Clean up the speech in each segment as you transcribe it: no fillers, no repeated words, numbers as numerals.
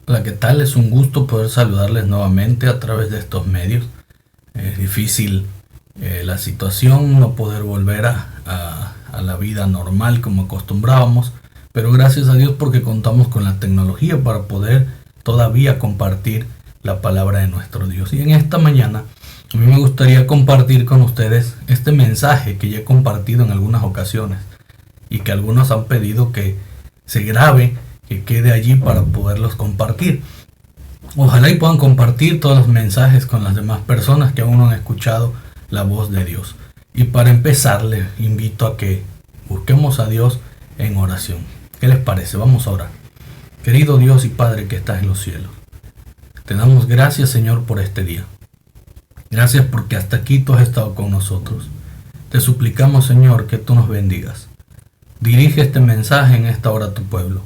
Hola, ¿qué tal? Es un gusto poder saludarles nuevamente a través de estos medios. Es difícil la situación, no poder volver a la vida normal como acostumbrábamos, pero gracias a Dios porque contamos con la tecnología para poder todavía compartir la palabra de nuestro Dios. Y en esta mañana a mí me gustaría compartir con ustedes este mensaje que ya he compartido en algunas ocasiones y que algunos han pedido que se grabe, que quede allí para poderlos compartir. Ojalá y puedan compartir todos los mensajes con las demás personas que aún no han escuchado la voz de Dios. Y para empezar, les invito a que busquemos a Dios en oración. ¿Qué les parece? Vamos a orar. Querido Dios y Padre que estás en los cielos, te damos gracias, Señor, por este día. Gracias porque hasta aquí tú has estado con nosotros. Te suplicamos, Señor, que tú nos bendigas. Dirige este mensaje en esta hora a tu pueblo,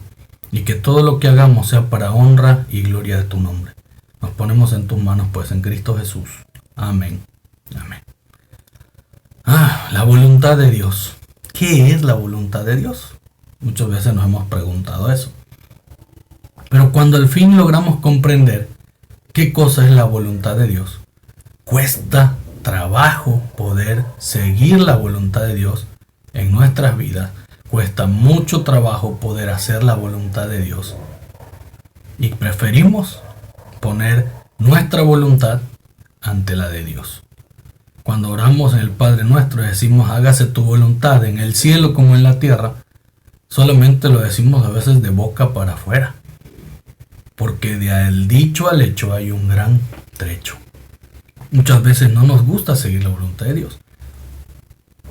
y que todo lo que hagamos sea para honra y gloria de tu nombre. Nos ponemos en tus manos, pues, en Cristo Jesús. Amén. Amén. La voluntad de Dios. ¿Qué es la voluntad de Dios? Muchas veces nos hemos preguntado eso. Pero cuando al fin logramos comprender qué cosa es la voluntad de Dios, cuesta trabajo poder seguir la voluntad de Dios en nuestras vidas. Cuesta mucho trabajo poder hacer la voluntad de Dios. Y preferimos poner nuestra voluntad ante la de Dios. Cuando oramos en el Padre Nuestro y decimos hágase tu voluntad en el cielo como en la tierra, solamente lo decimos a veces de boca para afuera. Porque del dicho al hecho hay un gran trecho. Muchas veces no nos gusta seguir la voluntad de Dios.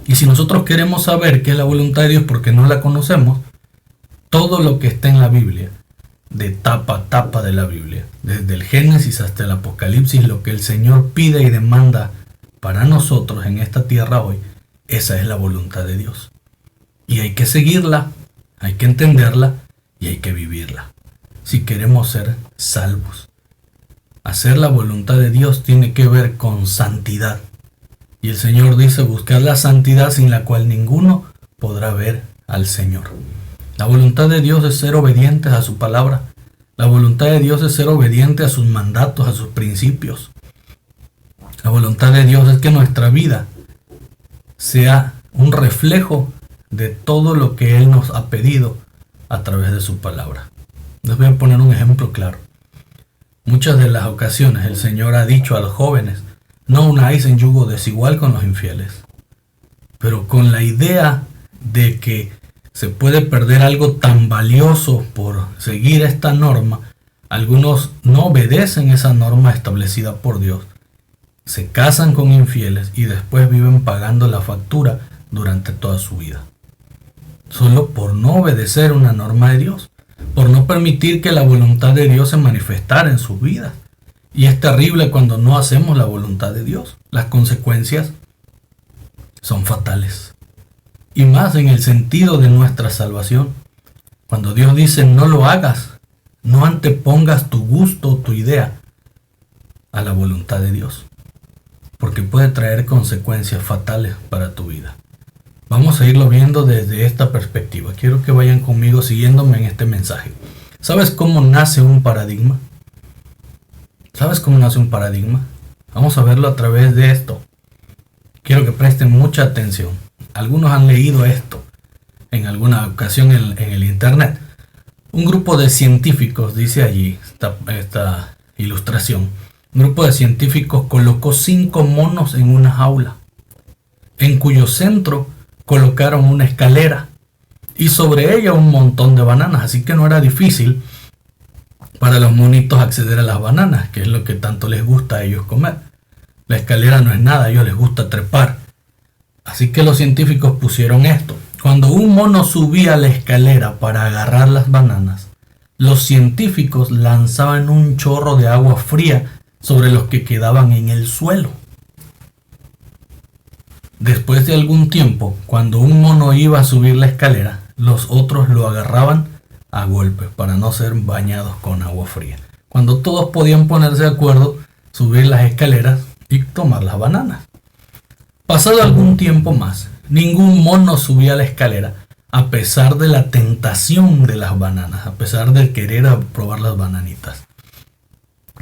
Y si nosotros queremos saber qué es la voluntad de Dios porque no la conocemos, todo lo que está en la Biblia, de tapa a tapa de la Biblia, desde el Génesis hasta el Apocalipsis, lo que el Señor pide y demanda para nosotros en esta tierra hoy, esa es la voluntad de Dios. Y hay que seguirla, hay que entenderla y hay que vivirla, si queremos ser salvos. Hacer la voluntad de Dios tiene que ver con santidad. Y el Señor dice, buscad la santidad sin la cual ninguno podrá ver al Señor. La voluntad de Dios es ser obedientes a su palabra. La voluntad de Dios es ser obediente a sus mandatos, a sus principios. La voluntad de Dios es que nuestra vida sea un reflejo de todo lo que Él nos ha pedido a través de su palabra. Les voy a poner un ejemplo claro. Muchas de las ocasiones el Señor ha dicho a los jóvenes, no unáis en yugo desigual con los infieles. Pero con la idea de que se puede perder algo tan valioso por seguir esta norma, algunos no obedecen esa norma establecida por Dios. Se casan con infieles y después viven pagando la factura durante toda su vida. Solo por no obedecer una norma de Dios, por no permitir que la voluntad de Dios se manifestara en sus vidas. Y es terrible cuando no hacemos la voluntad de Dios. Las consecuencias son fatales. Y más en el sentido de nuestra salvación. Cuando Dios dice no lo hagas, no antepongas tu gusto o tu idea a la voluntad de Dios. Porque puede traer consecuencias fatales para tu vida. Vamos a irlo viendo desde esta perspectiva. Quiero que vayan conmigo siguiéndome en este mensaje. ¿Sabes cómo nace un paradigma? ¿Sabes cómo nace un paradigma? Vamos a verlo a través de esto. Quiero que presten mucha atención. Algunos han leído esto en alguna ocasión en el internet. Un grupo de científicos, dice allí esta ilustración, un grupo de científicos colocó 5 monos en una jaula, en cuyo centro colocaron una escalera y sobre ella un montón de bananas, así que no era difícil para los monitos acceder a las bananas, que es lo que tanto les gusta a ellos comer. La escalera no es nada, a ellos les gusta trepar. Así que los científicos pusieron esto. Cuando un mono subía la escalera para agarrar las bananas, los científicos lanzaban un chorro de agua fría sobre los que quedaban en el suelo. Después de algún tiempo, cuando un mono iba a subir la escalera, los otros lo agarraban a golpes para no ser bañados con agua fría. Cuando todos podían ponerse de acuerdo, subir las escaleras y tomar las bananas. Pasado algún tiempo más, ningún mono subía la escalera a pesar de la tentación de las bananas, a pesar de querer probar las bananitas.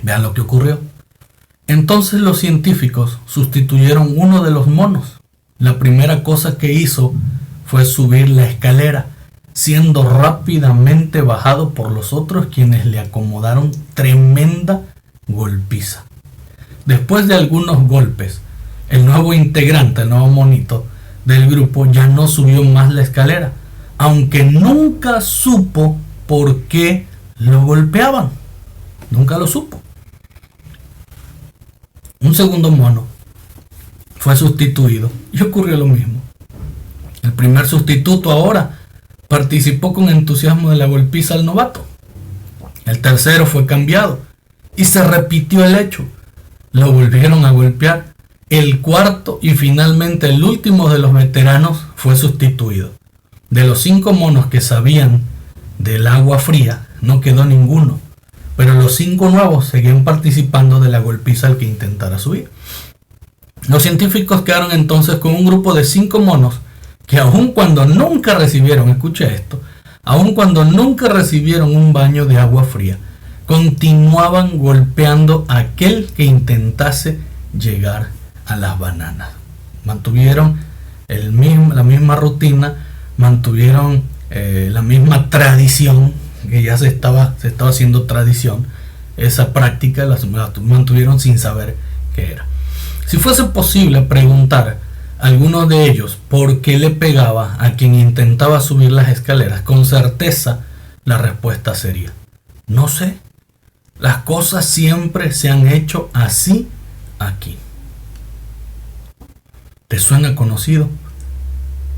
Vean lo que ocurrió. Entonces los científicos sustituyeron uno de los monos. La primera cosa que hizo fue subir la escalera, siendo rápidamente bajado por los otros, quienes le acomodaron tremenda golpiza. Después de algunos golpes, el nuevo integrante, el nuevo monito del grupo, ya no subió más la escalera, aunque nunca supo por qué lo golpeaban. Nunca lo supo. Un segundo mono fue sustituido y ocurrió lo mismo. El primer sustituto ahora participó con entusiasmo de la golpiza al novato. El tercero fue cambiado y se repitió el hecho. Lo volvieron a golpear. El cuarto y finalmente el último de los veteranos fue sustituido. De los 5 monos que sabían del agua fría, no quedó ninguno. Pero los 5 nuevos seguían participando de la golpiza al que intentara subir. Los científicos quedaron entonces con un grupo de 5 monos que aun cuando nunca recibieron, escuche esto, aun cuando nunca recibieron un baño de agua fría, continuaban golpeando a aquel que intentase llegar a las bananas. Mantuvieron la misma rutina, mantuvieron la misma tradición, que ya se estaba haciendo tradición. Esa práctica la mantuvieron sin saber qué era. Si fuese posible preguntar a alguno de ellos por qué le pegaba a quien intentaba subir las escaleras, con certeza la respuesta sería: no sé, las cosas siempre se han hecho así aquí. ¿Te suena conocido?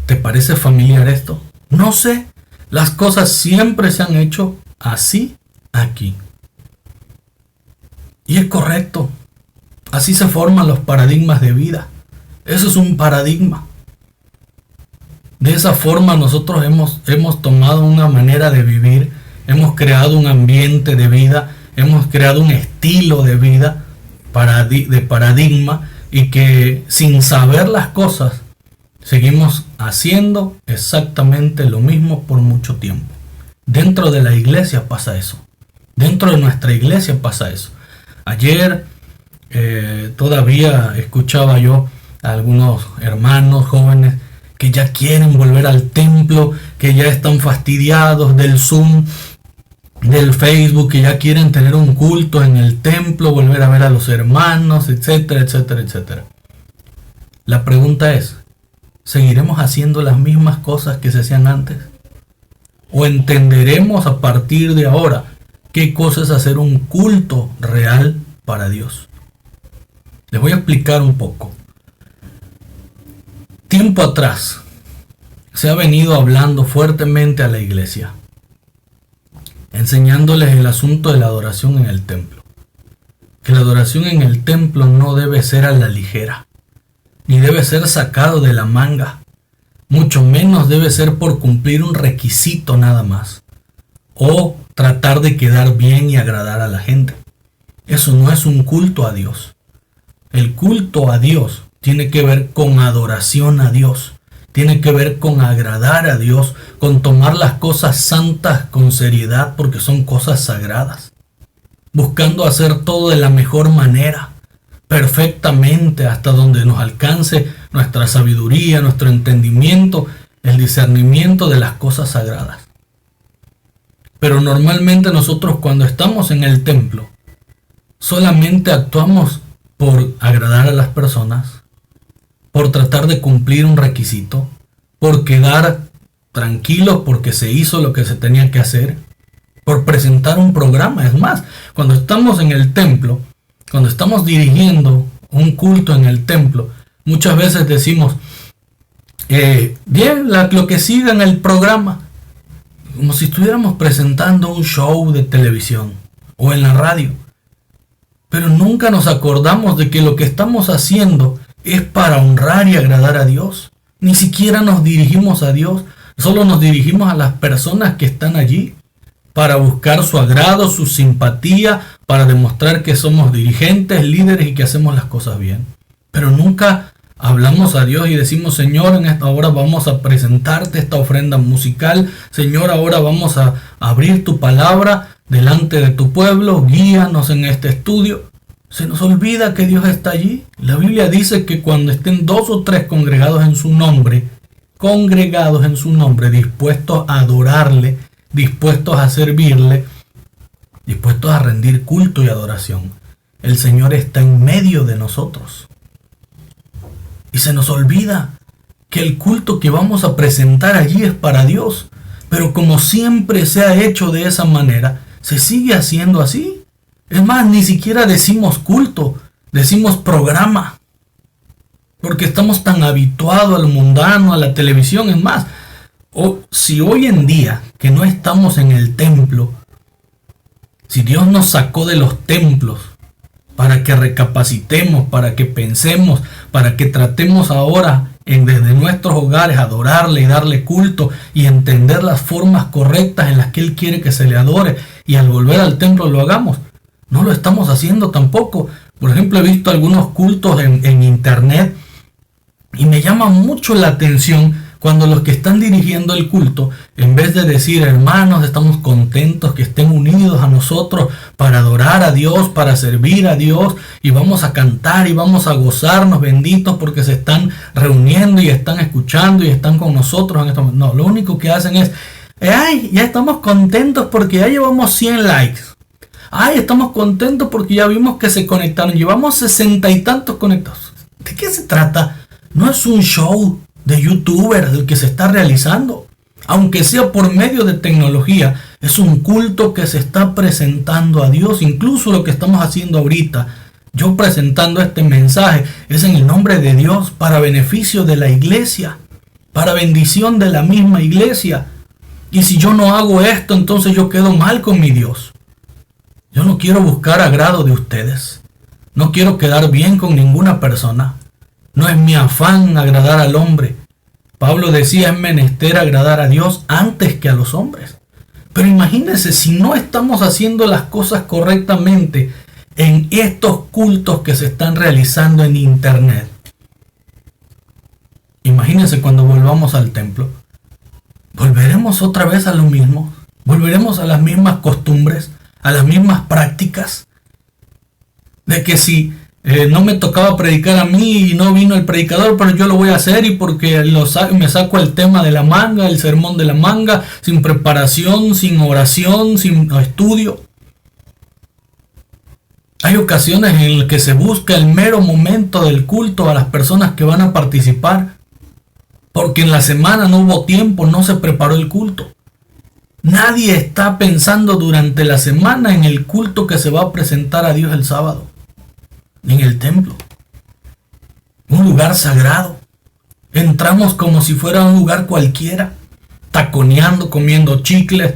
¿Te parece familiar esto? No sé, las cosas siempre se han hecho así aquí. Y es correcto. Así se forman los paradigmas de vida. Eso es un paradigma. De esa forma nosotros hemos tomado una manera de vivir, hemos creado un ambiente de vida, hemos creado un estilo de vida de paradigma, y que sin saber las cosas seguimos haciendo exactamente lo mismo por mucho tiempo. Dentro de la iglesia pasa eso. Dentro de nuestra iglesia pasa eso. Ayer todavía escuchaba yo a algunos hermanos jóvenes que ya quieren volver al templo, que ya están fastidiados del Zoom, del Facebook, que ya quieren tener un culto en el templo, volver a ver a los hermanos, etcétera, etcétera, etcétera. La pregunta es: ¿seguiremos haciendo las mismas cosas que se hacían antes? ¿O entenderemos a partir de ahora qué cosa es hacer un culto real para Dios? Les voy a explicar un poco. Tiempo atrás se ha venido hablando fuertemente a la iglesia, enseñándoles el asunto de la adoración en el templo. Que la adoración en el templo no debe ser a la ligera, ni debe ser sacado de la manga, mucho menos debe ser por cumplir un requisito nada más, o tratar de quedar bien y agradar a la gente. Eso no es un culto a Dios. El culto a Dios tiene que ver con adoración a Dios. Tiene que ver con agradar a Dios, con tomar las cosas santas con seriedad, porque son cosas sagradas. Buscando hacer todo de la mejor manera, perfectamente, hasta donde nos alcance nuestra sabiduría, nuestro entendimiento, el discernimiento de las cosas sagradas. Pero normalmente nosotros, cuando estamos en el templo, solamente actuamos por agradar a las personas, por tratar de cumplir un requisito, por quedar tranquilos porque se hizo lo que se tenía que hacer, por presentar un programa. Es más, cuando estamos en el templo, cuando estamos dirigiendo un culto en el templo, muchas veces decimos, bien, lo que siga en el programa, como si estuviéramos presentando un show de televisión o en la radio. Pero nunca nos acordamos de que lo que estamos haciendo es para honrar y agradar a Dios. Ni siquiera nos dirigimos a Dios, solo nos dirigimos a las personas que están allí para buscar su agrado, su simpatía, para demostrar que somos dirigentes, líderes y que hacemos las cosas bien. Pero nunca Hablamos a Dios y decimos: Señor, en esta hora vamos a presentarte esta ofrenda musical. Señor, ahora vamos a abrir tu palabra delante de tu pueblo. Guíanos en este estudio. Se nos olvida que Dios está allí. La Biblia dice que cuando estén 2 o 3 congregados en su nombre, dispuestos a adorarle, dispuestos a servirle, dispuestos a rendir culto y adoración, el Señor está en medio de nosotros. Y se nos olvida que el culto que vamos a presentar allí es para Dios. Pero como siempre se ha hecho de esa manera, se sigue haciendo así. Es más, ni siquiera decimos culto, decimos programa. Porque estamos tan habituados al mundano, a la televisión. Es más, si hoy en día que no estamos en el templo, si Dios nos sacó de los templos para que recapacitemos, para que pensemos, para que tratemos ahora desde nuestros hogares adorarle y darle culto y entender las formas correctas en las que Él quiere que se le adore, y al volver al templo lo hagamos, no lo estamos haciendo tampoco. Por ejemplo, he visto algunos cultos en internet y me llama mucho la atención cuando los que están dirigiendo el culto, en vez de decir: hermanos, estamos contentos que estén unidos a nosotros para adorar a Dios, para servir a Dios, y vamos a cantar y vamos a gozarnos benditos porque se están reuniendo y están escuchando y están con nosotros en este momento. No, lo único que hacen es: ay, ya estamos contentos porque ya llevamos 100 likes. Ay, estamos contentos porque ya vimos que se conectaron. Llevamos 60 y tantos conectados. ¿De qué se trata? No es un show de youtubers el que se está realizando, aunque sea por medio de tecnología. Es un culto que se está presentando a Dios. Incluso lo que estamos haciendo ahorita, yo presentando este mensaje, es en el nombre de Dios, para beneficio de la iglesia, para bendición de la misma iglesia. Y si yo no hago esto, entonces yo quedo mal con mi Dios. Yo no quiero buscar agrado de ustedes, no quiero quedar bien con ninguna persona. No es mi afán agradar al hombre. Pablo decía: es menester agradar a Dios antes que a los hombres. Pero imagínense si no estamos haciendo las cosas correctamente en estos cultos que se están realizando en internet. Imagínense cuando volvamos al templo. ¿Volveremos otra vez a lo mismo? ¿Volveremos a las mismas costumbres, a las mismas prácticas? De que si no me tocaba predicar a mí y no vino el predicador, pero yo lo voy a hacer, y porque me saco el tema de la manga, el sermón de la manga, sin preparación, sin oración, sin estudio. Hay ocasiones en las que se busca el mero momento del culto a las personas que van a participar, porque en la semana no hubo tiempo, no se preparó el culto. Nadie está pensando durante la semana en el culto que se va a presentar a Dios el sábado, en el templo, un lugar sagrado. Entramos como si fuera un lugar cualquiera, taconeando, comiendo chicles,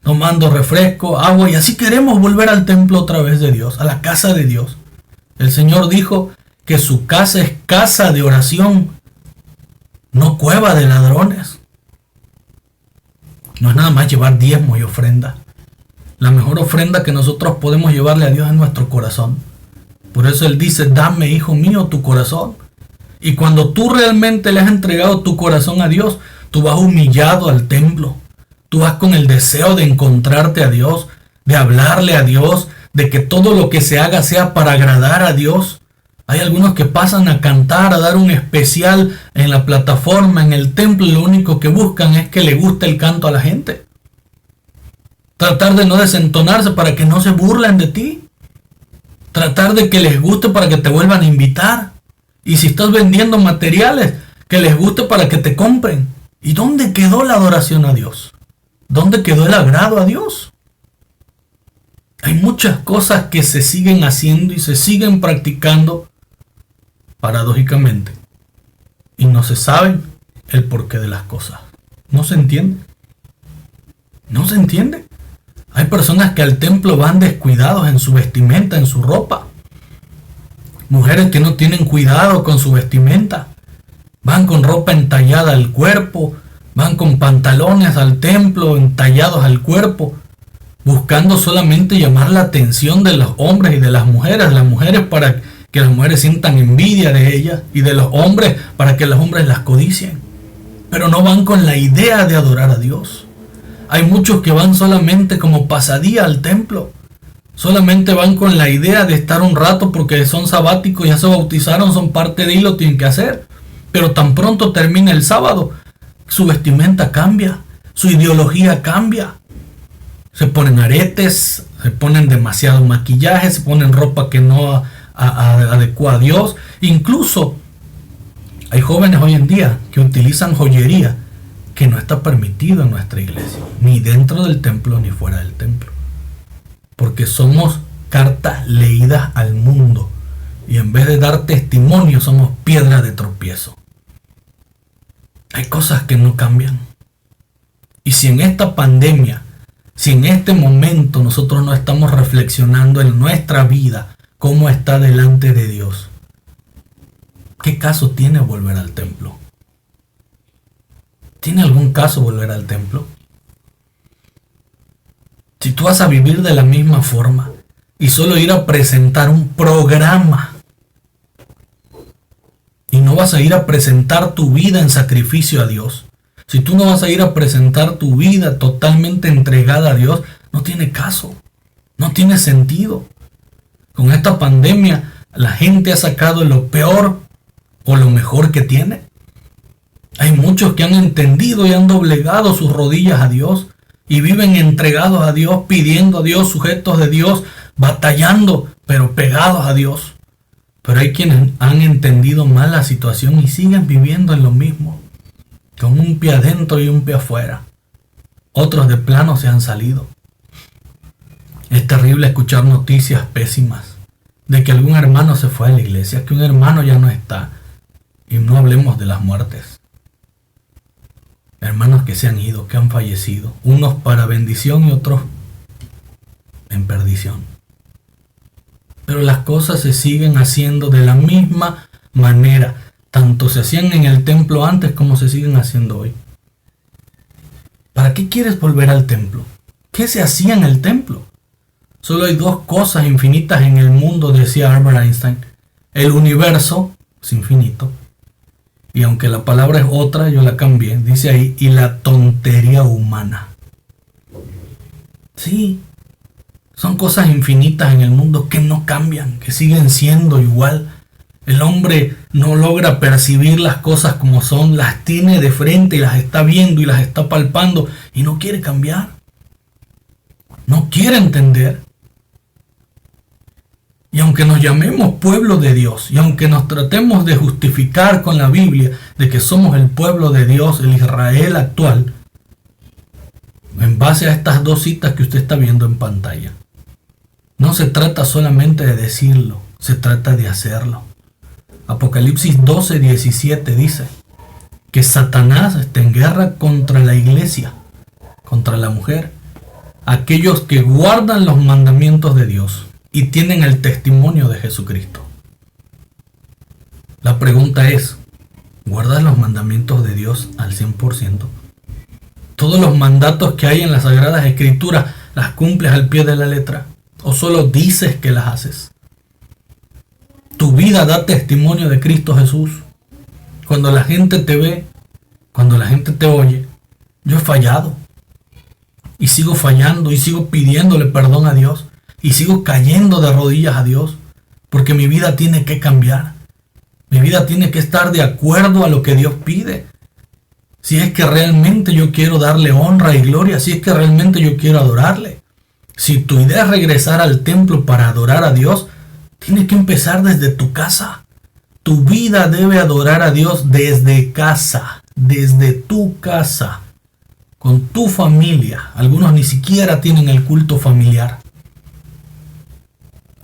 tomando refresco, agua, y así queremos volver al templo otra vez de Dios, a la casa de Dios. El Señor dijo que su casa es casa de oración, no cueva de ladrones. No es nada más llevar diezmos y ofrenda. La mejor ofrenda que nosotros podemos llevarle a Dios es nuestro corazón. Por eso Él dice: dame, hijo mío, tu corazón. Y cuando tú realmente le has entregado tu corazón a Dios, tú vas humillado al templo. Tú vas con el deseo de encontrarte a Dios, de hablarle a Dios, de que todo lo que se haga sea para agradar a Dios. Hay algunos que pasan a cantar, a dar un especial en la plataforma, en el templo, y lo único que buscan es que le guste el canto a la gente. Tratar de no desentonarse para que no se burlen de ti. Tratar de que les guste para que te vuelvan a invitar. Y si estás vendiendo materiales, que les guste para que te compren. ¿Y dónde quedó la adoración a Dios? ¿Dónde quedó el agrado a Dios? Hay muchas cosas que se siguen haciendo y se siguen practicando, paradójicamente, y no se sabe el porqué de las cosas. No se entiende. No se entiende. Hay personas que al templo van descuidados en su vestimenta, en su ropa. Mujeres que no tienen cuidado con su vestimenta. Van con ropa entallada al cuerpo. Van con pantalones al templo entallados al cuerpo, buscando solamente llamar la atención de los hombres y de las mujeres. Las mujeres para que las mujeres sientan envidia de ellas y de los hombres para que los hombres las codicien. Pero no van con la idea de adorar a Dios. Hay muchos que van solamente como pasadía al templo. Solamente van con la idea de estar un rato porque son sabáticos, ya se bautizaron, son parte de y lo tienen que hacer. Pero tan pronto termina el sábado, su vestimenta cambia, su ideología cambia. Se ponen aretes, se ponen demasiado maquillaje, se ponen ropa que no adecua a Dios. Incluso hay jóvenes hoy en día que utilizan joyería que no está permitido en nuestra iglesia, ni dentro del templo ni fuera del templo. Porque somos cartas leídas al mundo y en vez de dar testimonio somos piedra de tropiezo. Hay cosas que no cambian. Y si en esta pandemia, si en este momento nosotros no estamos reflexionando en nuestra vida cómo está delante de Dios, ¿qué caso tiene volver al templo? ¿Tiene algún caso volver al templo? Si tú vas a vivir de la misma forma y solo ir a presentar un programa y no vas a ir a presentar tu vida en sacrificio a Dios, si tú no vas a ir a presentar tu vida totalmente entregada a Dios, no tiene caso, no tiene sentido. Con esta pandemia la gente ha sacado lo peor o lo mejor que tiene. Hay muchos que han entendido y han doblegado sus rodillas a Dios y viven entregados a Dios, pidiendo a Dios, sujetos de Dios, batallando, pero pegados a Dios. Pero hay quienes han entendido mal la situación y siguen viviendo en lo mismo, con un pie adentro y un pie afuera. Otros de plano se han salido. Es terrible escuchar noticias pésimas de que algún hermano se fue a la iglesia, que un hermano ya no está. Y no hablemos de las muertes. Hermanos que se han ido, que han fallecido, unos para bendición y otros en perdición. Pero las cosas se siguen haciendo de la misma manera. Tanto se hacían en el templo antes como se siguen haciendo hoy. ¿Para qué quieres volver al templo? ¿Qué se hacía en el templo? Solo hay dos cosas infinitas en el mundo, decía Albert Einstein. El universo es infinito. Y aunque la palabra es otra, yo la cambié. Dice ahí, y la tontería humana. Sí, son cosas infinitas en el mundo que no cambian, que siguen siendo igual. El hombre no logra percibir las cosas como son, las tiene de frente y las está viendo y las está palpando y no quiere cambiar. No quiere entender. Y aunque nos llamemos pueblo de Dios, y aunque nos tratemos de justificar con la Biblia de que somos el pueblo de Dios, el Israel actual, en base a estas dos citas que usted está viendo en pantalla, no se trata solamente de decirlo, se trata de hacerlo. Apocalipsis 12:17 dice que Satanás está en guerra contra la iglesia, contra la mujer, aquellos que guardan los mandamientos de Dios y tienen el testimonio de Jesucristo. La pregunta es, ¿guardas los mandamientos de Dios al 100%? ¿Todos los mandatos que hay en las Sagradas Escrituras las cumples al pie de la letra? ¿O solo dices que las haces? ¿Tu vida da testimonio de Cristo Jesús? Cuando la gente te ve, cuando la gente te oye, yo he fallado. Y sigo fallando y sigo pidiéndole perdón a Dios. Y sigo cayendo de rodillas a Dios, porque mi vida tiene que cambiar. Mi vida tiene que estar de acuerdo a lo que Dios pide. Si es que realmente yo quiero darle honra y gloria, si es que realmente yo quiero adorarle. Si tu idea es regresar al templo para adorar a Dios, tiene que empezar desde tu casa. Tu vida debe adorar a Dios desde casa, desde tu casa, con tu familia. Algunos ni siquiera tienen el culto familiar.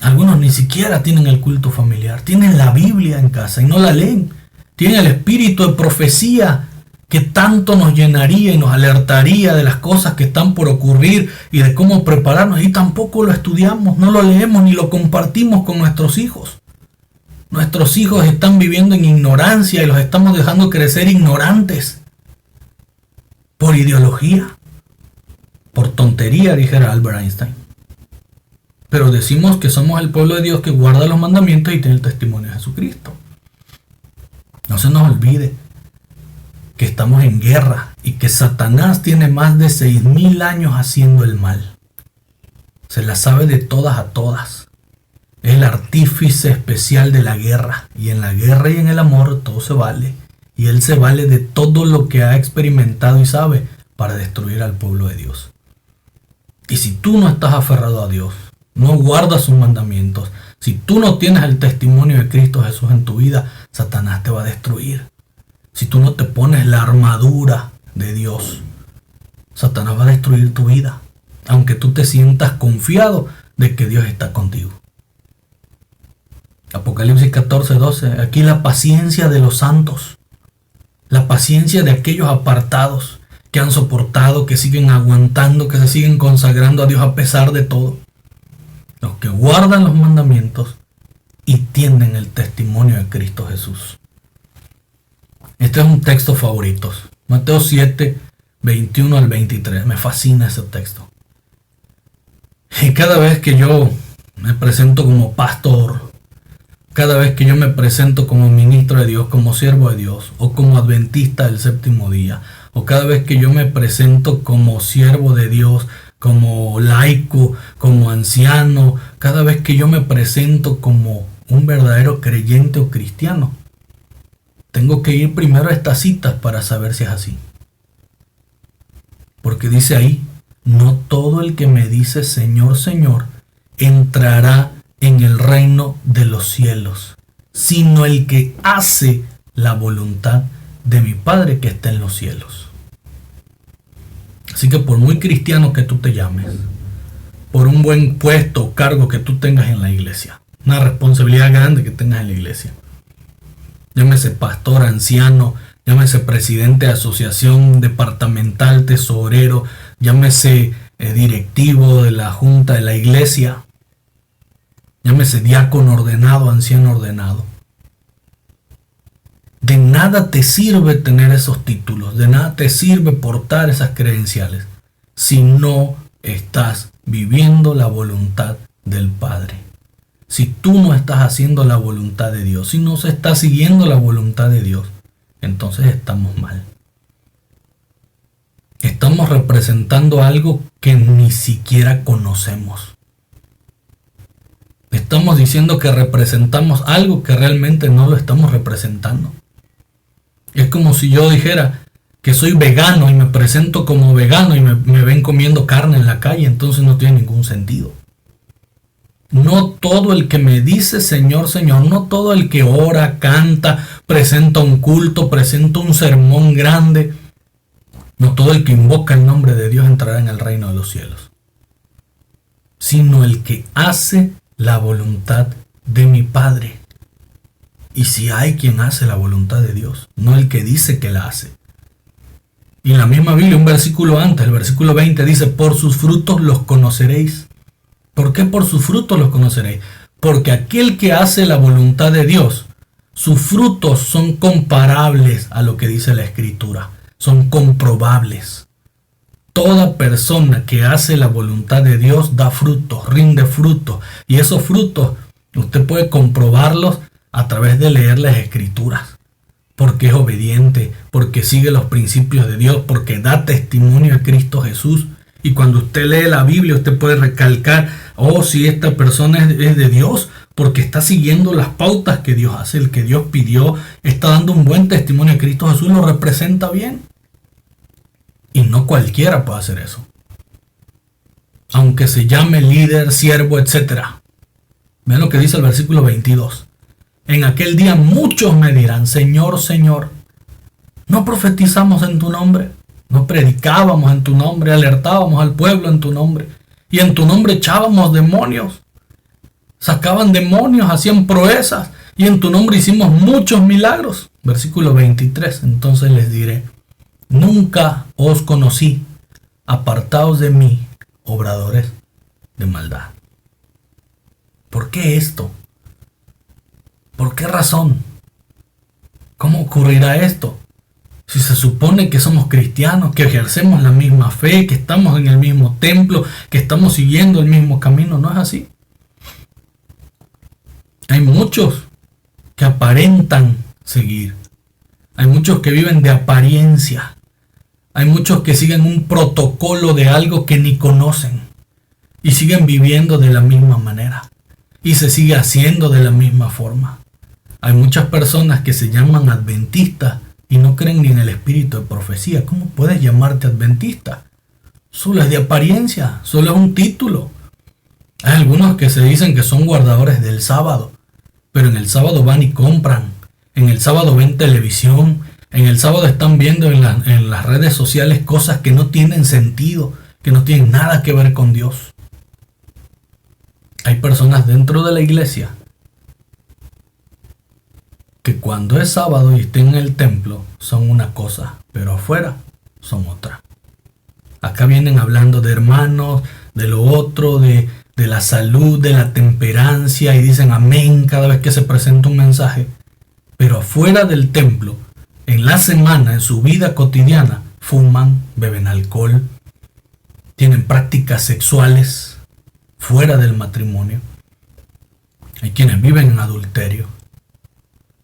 Algunos ni siquiera tienen el culto familiar. Tienen la Biblia en casa y no la leen. Tienen el espíritu de profecía que tanto nos llenaría y nos alertaría de las cosas que están por ocurrir y de cómo prepararnos. Y tampoco lo estudiamos, no lo leemos ni lo compartimos con nuestros hijos. Nuestros hijos están viviendo en ignorancia y los estamos dejando crecer ignorantes. Por ideología. Por tontería, dijera Albert Einstein. pero decimos que somos el pueblo de Dios que guarda los mandamientos y tiene el testimonio de Jesucristo. No se nos olvide que estamos en guerra y que Satanás tiene más de 6.000 años haciendo el mal. Se la sabe de todas a todas. Es el artífice especial de la guerra. Y en la guerra y en el amor todo se vale. Y él se vale de todo lo que ha experimentado y sabe para destruir al pueblo de Dios. Y si tú no estás aferrado a Dios, no guardas sus mandamientos, si tú no tienes el testimonio de Cristo Jesús en tu vida, Satanás te va a destruir. Si tú no te pones la armadura de Dios, Satanás va a destruir tu vida, aunque tú te sientas confiado de que Dios está contigo. Apocalipsis 14:12, aquí la paciencia de los santos, la paciencia de aquellos apartados que han soportado, que siguen aguantando, que se siguen consagrando a Dios a pesar de todo. Los que guardan los mandamientos y tienen el testimonio de Cristo Jesús. Este es un texto favorito. Mateo 7, 21 al 23. Me fascina ese texto. Y cada vez que yo me presento como pastor, cada vez que yo me presento como ministro de Dios, como siervo de Dios, o como adventista del séptimo día, o cada vez que yo me presento como siervo de Dios, como laico, como anciano, cada vez que yo me presento como un verdadero creyente o cristiano, tengo que ir primero a estas citas para saber si es así. Porque dice ahí, no todo el que me dice Señor, Señor, entrará en el reino de los cielos, sino el que hace la voluntad de mi Padre que está en los cielos. Así que por muy cristiano que tú te llames, por un buen puesto o cargo que tú tengas en la iglesia, una responsabilidad grande que tengas en la iglesia, llámese pastor, anciano, llámese presidente de asociación departamental, tesorero, llámese directivo de la junta de la iglesia, llámese diácono ordenado, anciano ordenado. De nada te sirve tener esos títulos, de nada te sirve portar esas credenciales si no estás viviendo la voluntad del Padre. Si tú no estás haciendo la voluntad de Dios, si no se está siguiendo la voluntad de Dios, entonces estamos mal. Estamos representando algo que ni siquiera conocemos. Estamos diciendo que representamos algo que realmente no lo estamos representando. Es como si yo dijera que soy vegano y me presento como vegano y me ven comiendo carne en la calle, entonces no tiene ningún sentido. No todo el que me dice Señor, Señor, no todo el que ora, canta, presenta un culto, presenta un sermón grande, no todo el que invoca el nombre de Dios entrará en el reino de los cielos, sino el que hace la voluntad de mi Padre. Y si hay quien hace la voluntad de Dios, no el que dice que la hace. Y en la misma Biblia, un versículo antes, el versículo 20 dice, por sus frutos los conoceréis. ¿Por qué por sus frutos los conoceréis? Porque aquel que hace la voluntad de Dios, sus frutos son comparables a lo que dice la Escritura. Son comprobables. Toda persona que hace la voluntad de Dios da frutos, rinde frutos. Y esos frutos usted puede comprobarlos a través de leer las Escrituras. Porque es obediente, porque sigue los principios de Dios, porque da testimonio a Cristo Jesús. Y cuando usted lee la Biblia, usted puede recalcar, oh, si esta persona es de Dios, porque está siguiendo las pautas que Dios hace, el que Dios pidió, está dando un buen testimonio a Cristo Jesús, lo representa bien. Y no cualquiera puede hacer eso. Aunque se llame líder, siervo, etc. Vean lo que dice el versículo 22. En aquel día muchos me dirán, Señor, Señor, ¿no profetizamos en tu nombre? ¿No predicábamos en tu nombre? ¿Alertábamos al pueblo en tu nombre? Y en tu nombre echábamos demonios. Sacaban demonios, hacían proezas. Y en tu nombre hicimos muchos milagros. Versículo 23. Entonces les diré, nunca os conocí. Apartaos de mí, obradores de maldad. ¿Por qué esto? ¿Por qué razón? ¿Cómo ocurrirá esto? Si se supone que somos cristianos, que ejercemos la misma fe, que estamos en el mismo templo, que estamos siguiendo el mismo camino, ¿no es así? Hay muchos que aparentan seguir. Hay muchos que viven de apariencia. Hay muchos que siguen un protocolo de algo que ni conocen. Y siguen viviendo de la misma manera. Y se sigue haciendo de la misma forma. Hay muchas personas que se llaman adventistas y no creen ni en el espíritu de profecía. ¿Cómo puedes llamarte adventista? Solo es de apariencia, solo es un título. Hay algunos que se dicen que son guardadores del sábado, pero en el sábado van y compran, en el sábado ven televisión, en el sábado están viendo en las redes sociales cosas que no tienen sentido, que no tienen nada que ver con Dios. Hay personas dentro de la iglesia que cuando es sábado y estén en el templo son una cosa, pero afuera son otra. Acá vienen hablando de hermanos, de lo otro, de la salud, de la temperancia y dicen amén cada vez que se presenta un mensaje. Pero afuera del templo, en la semana, en su vida cotidiana, fuman, beben alcohol, tienen prácticas sexuales fuera del matrimonio. Hay quienes viven en adulterio.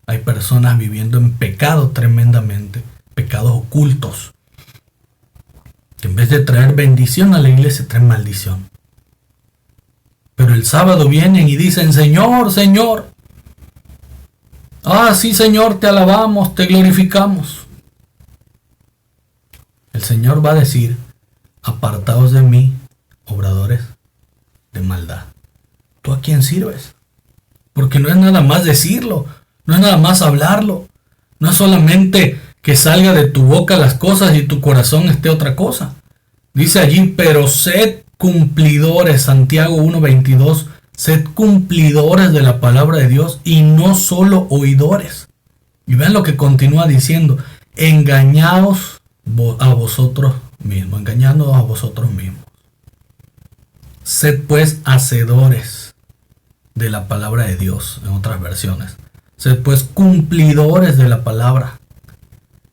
Hay personas viviendo en pecado tremendamente, pecados ocultos, que en vez de traer bendición a la iglesia, traen maldición. Pero el sábado vienen y dicen, Señor, Señor. Ah, sí, Señor, te alabamos, te glorificamos. El Señor va a decir, apartaos de mí, obradores de maldad. ¿Tú a quién sirves? Porque no es nada más decirlo, no es nada más hablarlo, no es solamente que salga de tu boca las cosas y tu corazón esté otra cosa. Dice allí, pero sed cumplidores, Santiago 1:22, sed cumplidores de la palabra de Dios y no solo oidores. Y vean lo que continúa diciendo, engañaos a vosotros mismos, engañándoos a vosotros mismos. Sed pues hacedores de la palabra de Dios, en otras versiones. Sed pues cumplidores de la palabra.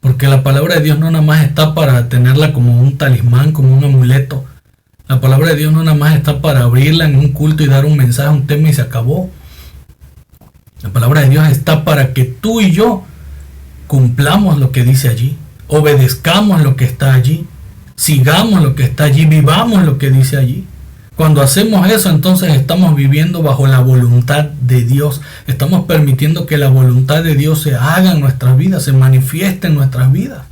Porque la palabra de Dios no nada más está para tenerla como un talismán, como un amuleto. La palabra de Dios no nada más está para abrirla en un culto y dar un mensaje, un tema y se acabó. La palabra de Dios está para que tú y yo cumplamos lo que dice allí. Obedezcamos lo que está allí. Sigamos lo que está allí. Vivamos lo que dice allí. Cuando hacemos eso, entonces estamos viviendo bajo la voluntad de Dios. Estamos permitiendo que la voluntad de Dios se haga en nuestras vidas, se manifieste en nuestras vidas.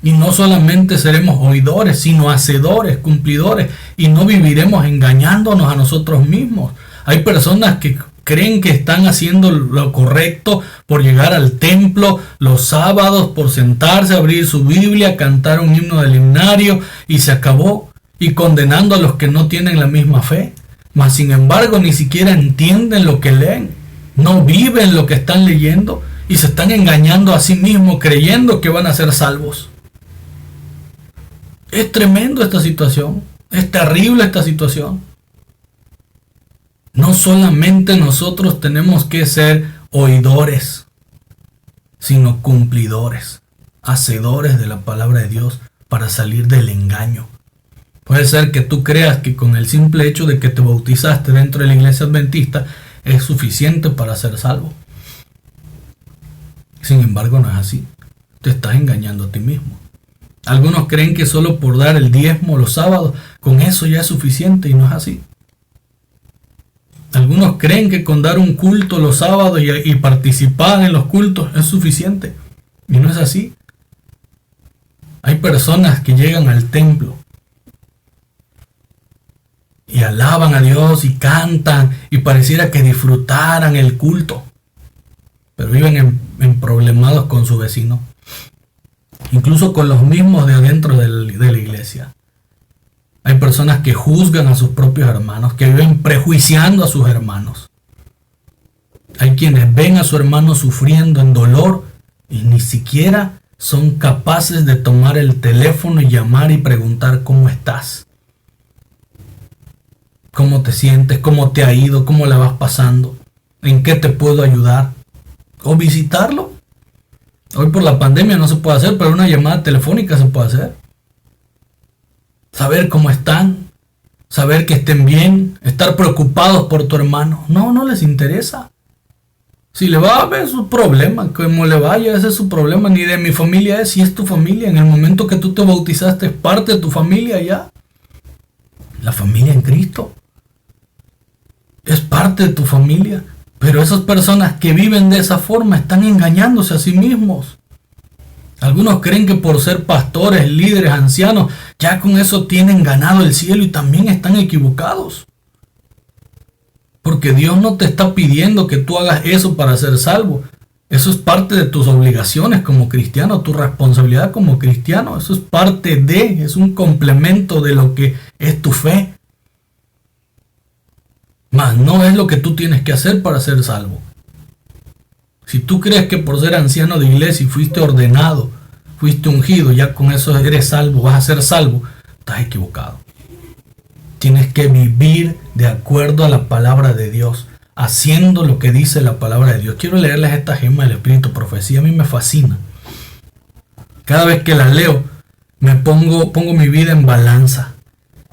Y no solamente seremos oidores, sino hacedores, cumplidores. Y no viviremos engañándonos a nosotros mismos. Hay personas que creen que están haciendo lo correcto por llegar al templo los sábados, por sentarse, abrir su Biblia, cantar un himno del himnario y se acabó. Y condenando a los que no tienen la misma fe. Mas sin embargo ni siquiera entienden lo que leen. No viven lo que están leyendo y se están engañando a sí mismos creyendo que van a ser salvos. Es tremendo esta situación. Es terrible esta situación. No solamente nosotros tenemos que ser oidores, sino cumplidores, hacedores de la palabra de Dios para salir del engaño. Puede ser que tú creas que con el simple hecho de que te bautizaste dentro de la iglesia adventista es suficiente para ser salvo. Sin embargo, no es así. Te estás engañando a ti mismo. Algunos creen que solo por dar el diezmo los sábados, con eso ya es suficiente y no es así. Algunos creen que con dar un culto los sábados y participar en los cultos es suficiente y no es así. Hay personas que llegan al templo y alaban a Dios y cantan y pareciera que disfrutaran el culto, pero viven en problemados con su vecino, incluso con los mismos de adentro de la iglesia. Hay personas que juzgan a sus propios hermanos, que viven prejuiciando a sus hermanos. Hay quienes ven a su hermano sufriendo en dolor y ni siquiera son capaces de tomar el teléfono y llamar y preguntar cómo estás. ¿Cómo te sientes? ¿Cómo te ha ido? ¿Cómo la vas pasando? ¿En qué te puedo ayudar? ¿O visitarlo? Hoy por la pandemia no se puede hacer, pero una llamada telefónica se puede hacer. Saber cómo están. saber que estén bien, estar preocupados por tu hermano. No, no les interesa. Si le va a ver su problema, como le vaya, ese es su problema. Ni de mi familia es, si es tu familia. En el momento que tú te bautizaste, es parte de tu familia ya. La familia en Cristo es parte de tu familia. Pero esas personas que viven de esa forma están engañándose a sí mismos. Algunos creen que por ser pastores, líderes, ancianos, ya con eso tienen ganado el cielo, y también están equivocados. Porque Dios no te está pidiendo que tú hagas eso para ser salvo. Eso es parte de tus obligaciones como cristiano, tu responsabilidad como cristiano. Eso es parte de, es un complemento de lo que es tu fe. Mas no es lo que tú tienes que hacer para ser salvo. Si tú crees que por ser anciano de iglesia y fuiste ordenado, fuiste ungido, ya con eso eres salvo, vas a ser salvo, estás equivocado. Tienes que vivir de acuerdo a la palabra de Dios, haciendo lo que dice la palabra de Dios. Quiero leerles esta gema del Espíritu Profecía, a mí me fascina. Cada vez que la leo, me pongo mi vida en balanza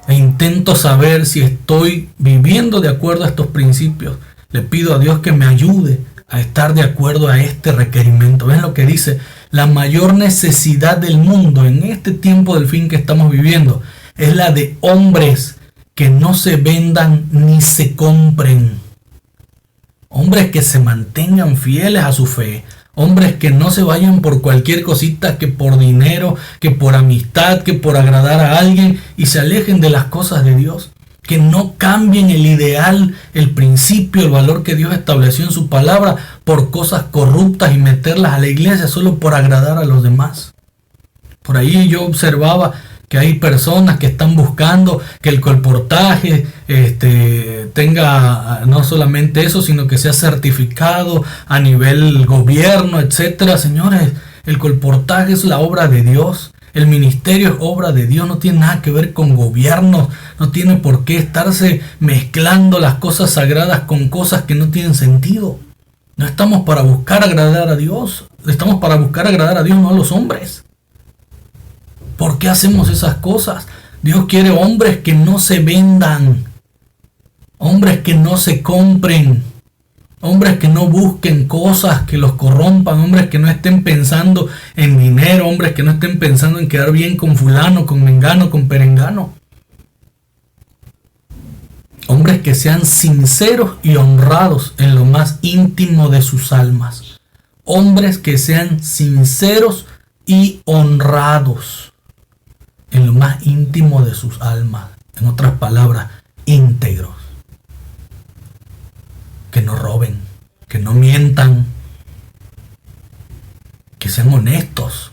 e intento saber si estoy viviendo de acuerdo a estos principios. Le pido a Dios que me ayude a estar de acuerdo a este requerimiento. ¿Ven lo que dice? La mayor necesidad del mundo en este tiempo del fin que estamos viviendo es la de hombres que no se vendan ni se compren. Hombres que se mantengan fieles a su fe. Hombres que no se vayan por cualquier cosita, que por dinero, que por amistad, que por agradar a alguien, y se alejen de las cosas de Dios. Que no cambien el ideal, el principio, el valor que Dios estableció en su palabra por cosas corruptas y meterlas a la iglesia solo por agradar a los demás. Por ahí yo observaba que hay personas que están buscando que el colportaje tenga no solamente eso, sino que sea certificado a nivel gobierno, etcétera. Señores, el colportaje es la obra de Dios. El ministerio es obra de Dios, no tiene nada que ver con gobiernos, no tiene por qué estarse mezclando las cosas sagradas con cosas que no tienen sentido. No estamos para buscar agradar a Dios, estamos para buscar agradar a Dios, no a los hombres. ¿Por qué hacemos esas cosas? Dios quiere hombres que no se vendan, hombres que no se compren, hombres que no busquen cosas que los corrompan, hombres que no estén pensando en dinero, hombres que no estén pensando en quedar bien con fulano, con mengano, con perengano. Hombres que sean sinceros y honrados en lo más íntimo de sus almas. Hombres que sean sinceros y honrados en lo más íntimo de sus almas. En otras palabras, íntegros. Que no roben, que no mientan, que sean honestos.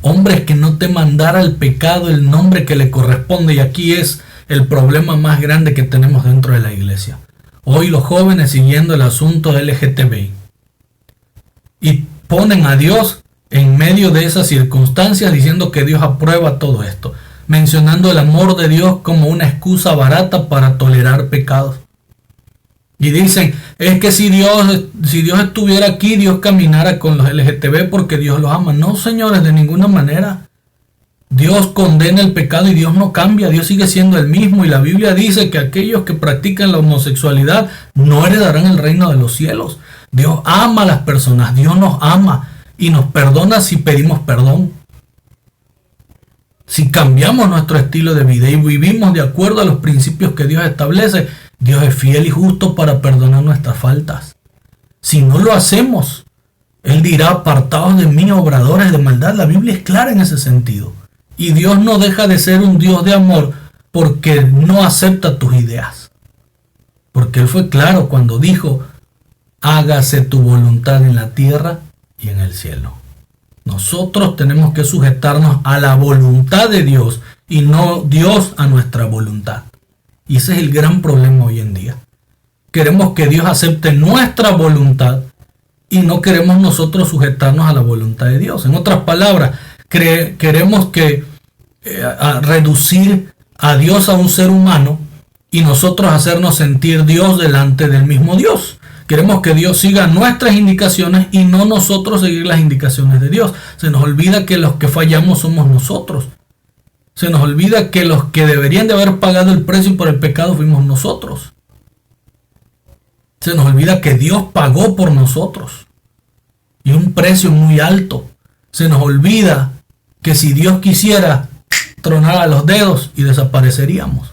Hombres que no teman dar al pecado el nombre que le corresponde. Y aquí es el problema más grande que tenemos dentro de la iglesia. Hoy los jóvenes siguiendo el asunto LGTBI y ponen a Dios en medio de esas circunstancias diciendo que Dios aprueba todo esto, mencionando el amor de Dios como una excusa barata para tolerar pecados. Y dicen, es que si Dios estuviera aquí, Dios caminara con los LGTB porque Dios los ama. No, señores, de ninguna manera. Dios condena el pecado y Dios no cambia. Dios sigue siendo el mismo. Y la Biblia dice que aquellos que practican la homosexualidad no heredarán el reino de los cielos. Dios ama a las personas. Dios nos ama y nos perdona si pedimos perdón. Si cambiamos nuestro estilo de vida y vivimos de acuerdo a los principios que Dios establece, Dios es fiel y justo para perdonar nuestras faltas. Si no lo hacemos, Él dirá, apartados de mí, obradores de maldad. La Biblia es clara en ese sentido. Y Dios no deja de ser un Dios de amor porque no acepta tus ideas. Porque Él fue claro cuando dijo, hágase tu voluntad en la tierra y en el cielo. Nosotros tenemos que sujetarnos a la voluntad de Dios y no Dios a nuestra voluntad. Y ese es el gran problema hoy en día. Queremos que Dios acepte nuestra voluntad y no queremos nosotros sujetarnos a la voluntad de Dios. En otras palabras, queremos reducir a Dios a un ser humano y nosotros hacernos sentir Dios delante del mismo Dios. Queremos que Dios siga nuestras indicaciones y no nosotros seguir las indicaciones de Dios. Se nos olvida que los que fallamos somos nosotros. Se nos olvida que los que deberían de haber pagado el precio por el pecado fuimos nosotros. Se nos olvida que Dios pagó por nosotros. Y un precio muy alto. Se nos olvida que si Dios quisiera, tronara los dedos y desapareceríamos.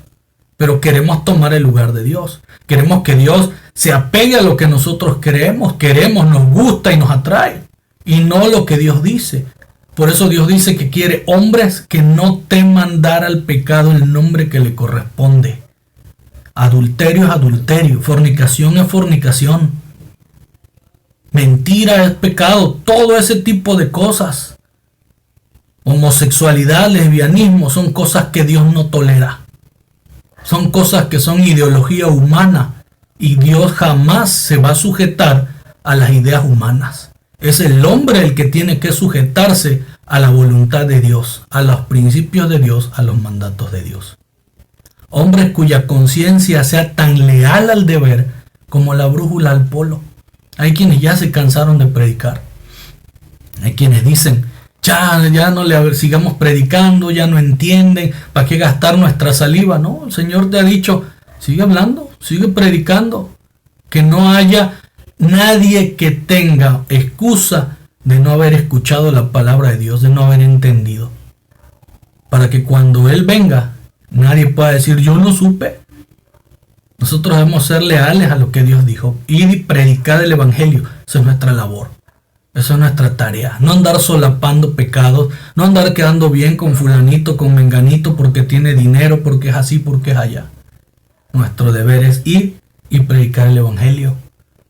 Pero queremos tomar el lugar de Dios. Queremos que Dios se apegue a lo que nosotros creemos, nos gusta y nos atrae. Y no lo que Dios dice. Por eso Dios dice que quiere hombres que no teman dar al pecado el nombre que le corresponde. Adulterio es adulterio, fornicación es fornicación. Mentira es pecado, todo ese tipo de cosas. Homosexualidad, lesbianismo son cosas que Dios no tolera. Son cosas que son ideología humana y Dios jamás se va a sujetar a las ideas humanas. Es el hombre el que tiene que sujetarse a la voluntad de Dios, a los principios de Dios, a los mandatos de Dios. Hombres cuya conciencia sea tan leal al deber como la brújula al polo. Hay quienes ya se cansaron de predicar. Hay quienes dicen, ya no le sigamos predicando, ya no entienden, ¿para qué gastar nuestra saliva? No, el Señor te ha dicho, sigue hablando, sigue predicando, que no haya nadie que tenga excusa de no haber escuchado la palabra de Dios, de no haber entendido. Para que cuando Él venga, nadie pueda decir, yo no supe. Nosotros debemos ser leales a lo que Dios dijo. Ir y predicar el Evangelio. Esa es nuestra labor. Esa es nuestra tarea. No andar solapando pecados. No andar quedando bien con fulanito, con menganito, porque tiene dinero, porque es así, porque es allá. Nuestro deber es ir y predicar el Evangelio.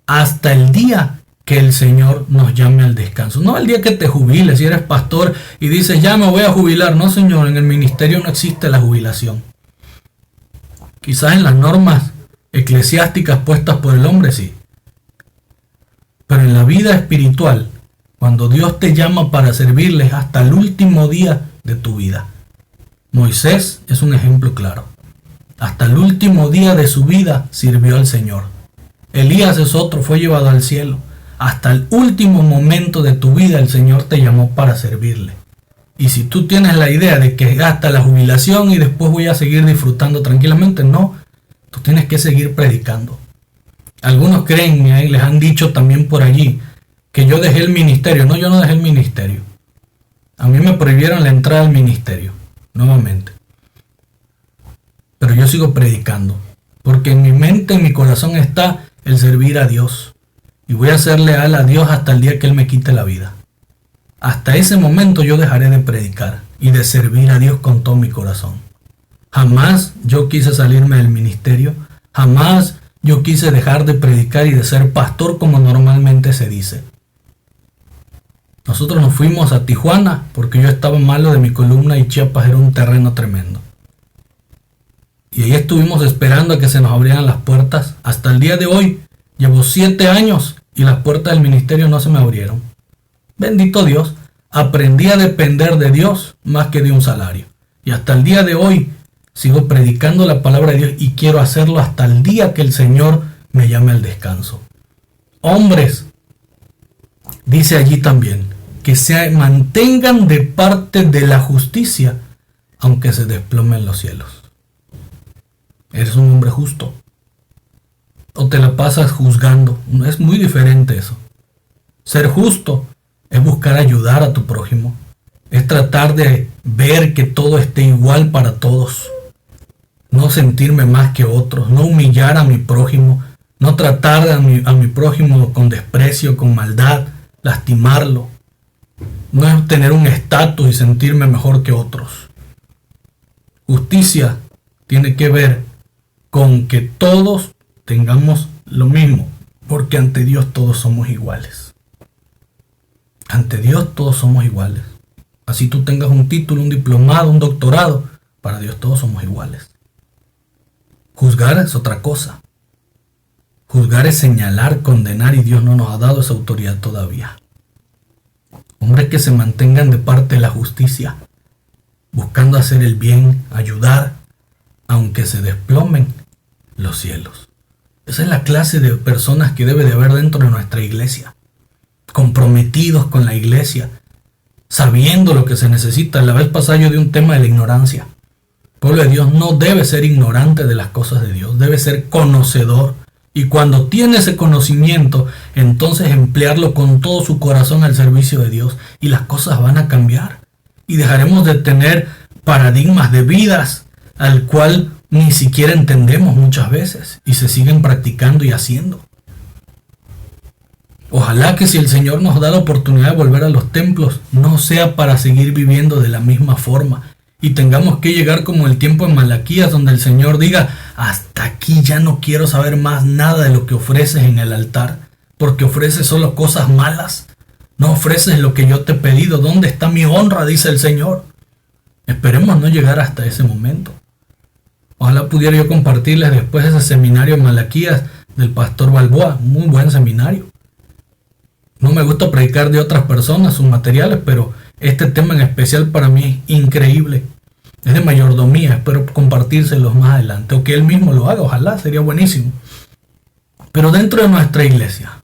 Hasta el día que el Señor nos llame al descanso. No el día que te jubiles, si eres pastor y dices, ya me voy a jubilar. No, Señor, en el ministerio no existe la jubilación. Quizás en las normas eclesiásticas puestas por el hombre, sí. Pero en la vida espiritual, cuando Dios te llama para servirles hasta el último día de tu vida. Moisés es un ejemplo claro. Hasta el último día de su vida sirvió al Señor. Elías es otro, fue llevado al cielo. Hasta el último momento de tu vida el Señor te llamó para servirle. Y si tú tienes la idea de que hasta la jubilación y después voy a seguir disfrutando tranquilamente, no. Tú tienes que seguir predicando. Algunos creen, les han dicho también por allí, que yo dejé el ministerio. No, yo no dejé el ministerio. A mí me prohibieron la entrada al ministerio, nuevamente. Pero yo sigo predicando, porque en mi mente, en mi corazón está el servir a Dios. Y voy a ser leal a Dios hasta el día que Él me quite la vida. Hasta ese momento yo dejaré de predicar y de servir a Dios con todo mi corazón. Jamás yo quise salirme del ministerio. Jamás yo quise dejar de predicar y de ser pastor como normalmente se dice. Nosotros nos fuimos a Tijuana porque yo estaba malo de mi columna y Chiapas era un terreno tremendo. Y ahí estuvimos esperando a que se nos abrieran las puertas. Hasta el día de hoy, llevo 7 años y las puertas del ministerio no se me abrieron. Bendito Dios, aprendí a depender de Dios más que de un salario. Y hasta el día de hoy sigo predicando la palabra de Dios y quiero hacerlo hasta el día que el Señor me llame al descanso. Hombres, dice allí también, que se mantengan de parte de la justicia, aunque se desplomen los cielos. ¿Eres un hombre justo? ¿O te la pasas juzgando? Es muy diferente eso. Ser justo es buscar ayudar a tu prójimo. Es tratar de ver que todo esté igual para todos. No sentirme más que otros. No humillar a mi prójimo. No tratar a mi prójimo con desprecio, con maldad. Lastimarlo. No es tener un estatus y sentirme mejor que otros. Justicia tiene que ver con que todos tengamos lo mismo. Porque ante Dios todos somos iguales. Ante Dios todos somos iguales. Así tú tengas un título, un diplomado, un doctorado, para Dios todos somos iguales. Juzgar es otra cosa. Juzgar es señalar, condenar, y Dios no nos ha dado esa autoridad todavía. Hombres que se mantengan de parte de la justicia, buscando hacer el bien, ayudar, aunque se desplomen los cielos. Esa es la clase de personas que debe de haber dentro de nuestra iglesia. Comprometidos con la iglesia, sabiendo lo que se necesita. La vez pasada yo di un tema de la ignorancia. El pueblo de Dios no debe ser ignorante de las cosas de Dios, debe ser conocedor. Y cuando tiene ese conocimiento, entonces emplearlo con todo su corazón al servicio de Dios. Y las cosas van a cambiar. Y dejaremos de tener paradigmas de vidas al cual ni siquiera entendemos muchas veces. Y se siguen practicando y haciendo. Ojalá que si el Señor nos da la oportunidad de volver a los templos, no sea para seguir viviendo de la misma forma. Y tengamos que llegar como el tiempo en Malaquías, donde el Señor diga, hasta aquí ya no quiero saber más nada de lo que ofreces en el altar, porque ofreces solo cosas malas, no ofreces lo que yo te he pedido. ¿Dónde está mi honra?, dice el Señor. Esperemos no llegar hasta ese momento. Ojalá pudiera yo compartirles después ese seminario en Malaquías del pastor Balboa, muy buen seminario. No me gusta predicar de otras personas sus materiales, pero este tema en especial para mí es increíble. Es de mayordomía, espero compartírselos más adelante, o que él mismo lo haga, ojalá, sería buenísimo. Pero dentro de nuestra iglesia,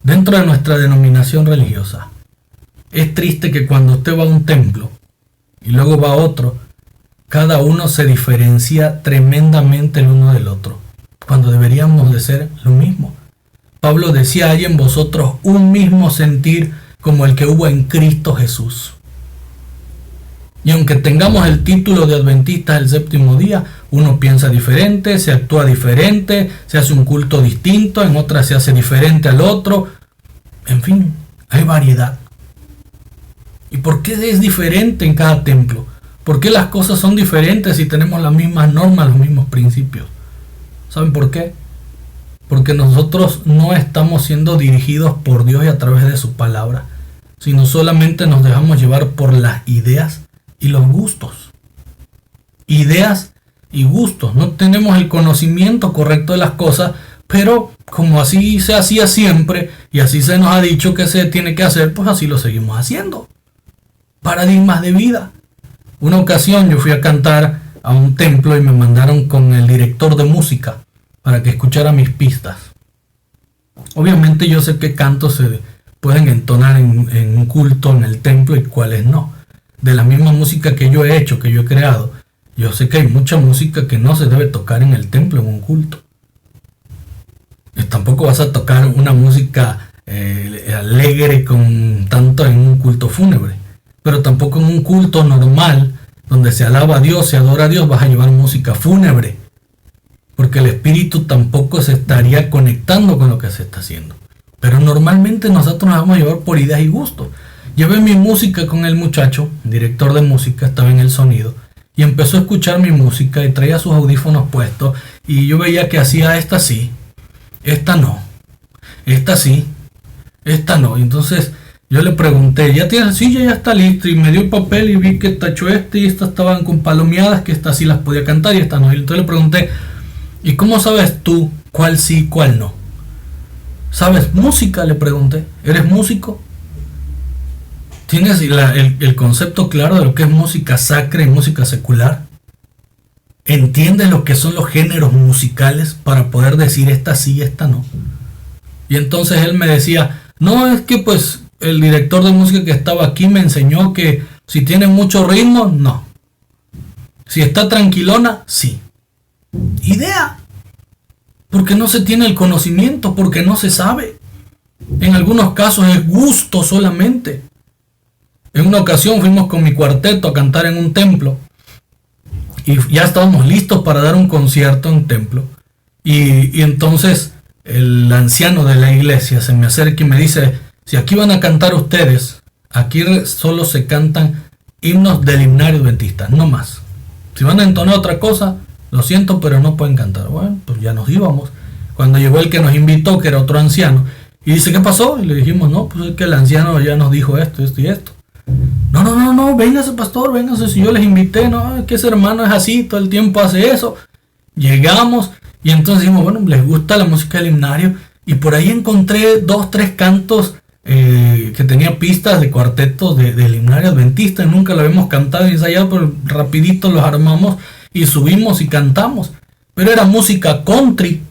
dentro de nuestra denominación religiosa, es triste que cuando usted va a un templo y luego va a otro, cada uno se diferencia tremendamente el uno del otro, cuando deberíamos de ser lo mismo. Pablo decía, hay en vosotros un mismo sentir como el que hubo en Cristo Jesús. Y aunque tengamos el título de adventistas del séptimo día, uno piensa diferente, se actúa diferente, se hace un culto distinto, en otras se hace diferente al otro. En fin, hay variedad. ¿Y por qué es diferente en cada templo? ¿Por qué las cosas son diferentes si tenemos las mismas normas, los mismos principios? ¿Saben por qué? Porque nosotros no estamos siendo dirigidos por Dios y a través de su palabra, sino solamente nos dejamos llevar por las ideas y los gustos. Ideas y gustos. No tenemos el conocimiento correcto de las cosas, pero como así se hacía siempre y así se nos ha dicho que se tiene que hacer, pues así lo seguimos haciendo. Paradigmas de vida. Una ocasión yo fui a cantar a un templo y me mandaron con el director de música para que escuchara mis pistas. Obviamente yo sé qué cantos se pueden entonar en un culto en el templo y cuáles no. De la misma música que yo he hecho, que yo he creado, yo sé que hay mucha música que no se debe tocar en el templo, en un culto. Y tampoco vas a tocar una música alegre con tanto en un culto fúnebre. Pero tampoco en un culto normal, donde se alaba a Dios, se adora a Dios, vas a llevar música fúnebre. Porque el espíritu tampoco se estaría conectando con lo que se está haciendo. Pero normalmente nosotros nos vamos a llevar por ideas y gustos. Llevé mi música con el muchacho, director de música, estaba en el sonido, y empezó a escuchar mi música y traía sus audífonos puestos, y yo veía que hacía esta sí, esta no, esta sí, esta no. Y entonces yo le pregunté, ¿ya tienes? Sí, ya está listo, y me dio el papel y vi que tachó y estas estaban con palomeadas, que estas sí las podía cantar y estas no. Y entonces le pregunté, ¿y cómo sabes tú cuál sí y cuál no? ¿Sabes música?, le pregunté. ¿Eres músico? ¿Tienes el concepto claro de lo que es música sacra y música secular? ¿Entiendes lo que son los géneros musicales para poder decir esta sí y esta no? Y entonces él me decía, no, es que pues el director de música que estaba aquí me enseñó que si tiene mucho ritmo, no. Si está tranquilona, sí. Idea. Porque no se tiene el conocimiento, porque no se sabe. En algunos casos es gusto solamente. En una ocasión fuimos con mi cuarteto a cantar en un templo y ya estábamos listos para dar un concierto en un templo. Y entonces el anciano de la iglesia se me acerca y me dice, si aquí van a cantar ustedes, aquí solo se cantan himnos del himnario adventista, no más. Si van a entonar otra cosa, lo siento, pero no pueden cantar. Bueno, pues ya nos íbamos. Cuando llegó el que nos invitó, que era otro anciano, y dice, ¿qué pasó? Y le dijimos, no, pues es que el anciano ya nos dijo esto, esto y esto. No, véngase pastor, véngase, si yo les invité, no, es que ese hermano es así, todo el tiempo hace eso. Llegamos y entonces dijimos, bueno, les gusta la música del himnario, y por ahí encontré 2, 3 cantos que tenía pistas de cuartetos del himnario adventista, y nunca lo habíamos cantado y ensayado, pero rapidito los armamos y subimos y cantamos. Pero era música country,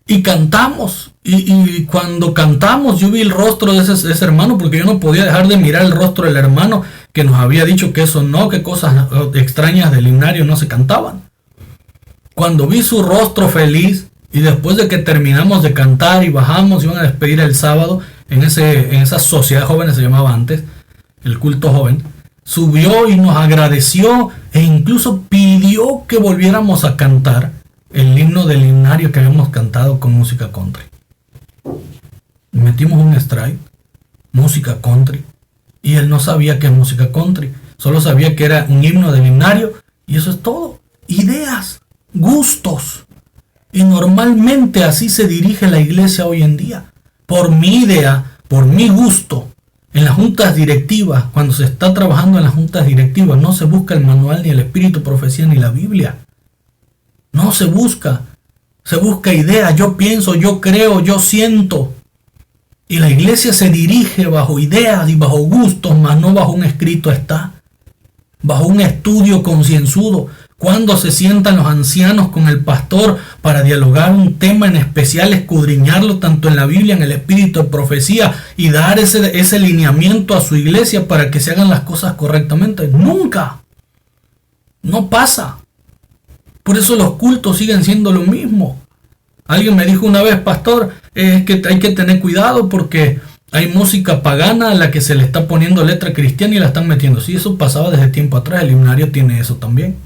Y cantamos. Y cuando cantamos, yo vi el rostro de ese hermano, porque yo no podía dejar de mirar el rostro del hermano que nos había dicho que eso no, que cosas extrañas del himnario no se cantaban. Cuando vi su rostro feliz, y después de que terminamos de cantar y bajamos, iban a despedir el sábado, en esa sociedad joven se llamaba antes, el culto joven, subió y nos agradeció e incluso pidió que volviéramos a cantar el himno del himnario que habíamos cantado con música country. Metimos un strike, música country, y él no sabía qué es música country, solo sabía que era un himno del himnario, y eso es todo. Ideas, gustos. Y normalmente así se dirige la iglesia hoy en día. Por mi idea, por mi gusto. En las juntas directivas, cuando se está trabajando en las juntas directivas, no se busca el manual, ni el espíritu, profecía, ni la Biblia. No se busca. Se busca idea. Yo pienso, yo creo, yo siento. Y la iglesia se dirige bajo ideas y bajo gustos, mas no bajo un escrito está. Bajo un estudio concienzudo. Cuando se sientan los ancianos con el pastor para dialogar un tema en especial, escudriñarlo tanto en la Biblia, en el espíritu de profecía, y dar ese lineamiento a su iglesia para que se hagan las cosas correctamente. Nunca. No pasa. Por eso los cultos siguen siendo lo mismo. Alguien me dijo una vez, pastor, es que hay que tener cuidado porque hay música pagana a la que se le está poniendo letra cristiana y la están metiendo. Sí, eso pasaba desde tiempo atrás. El himnario tiene eso también.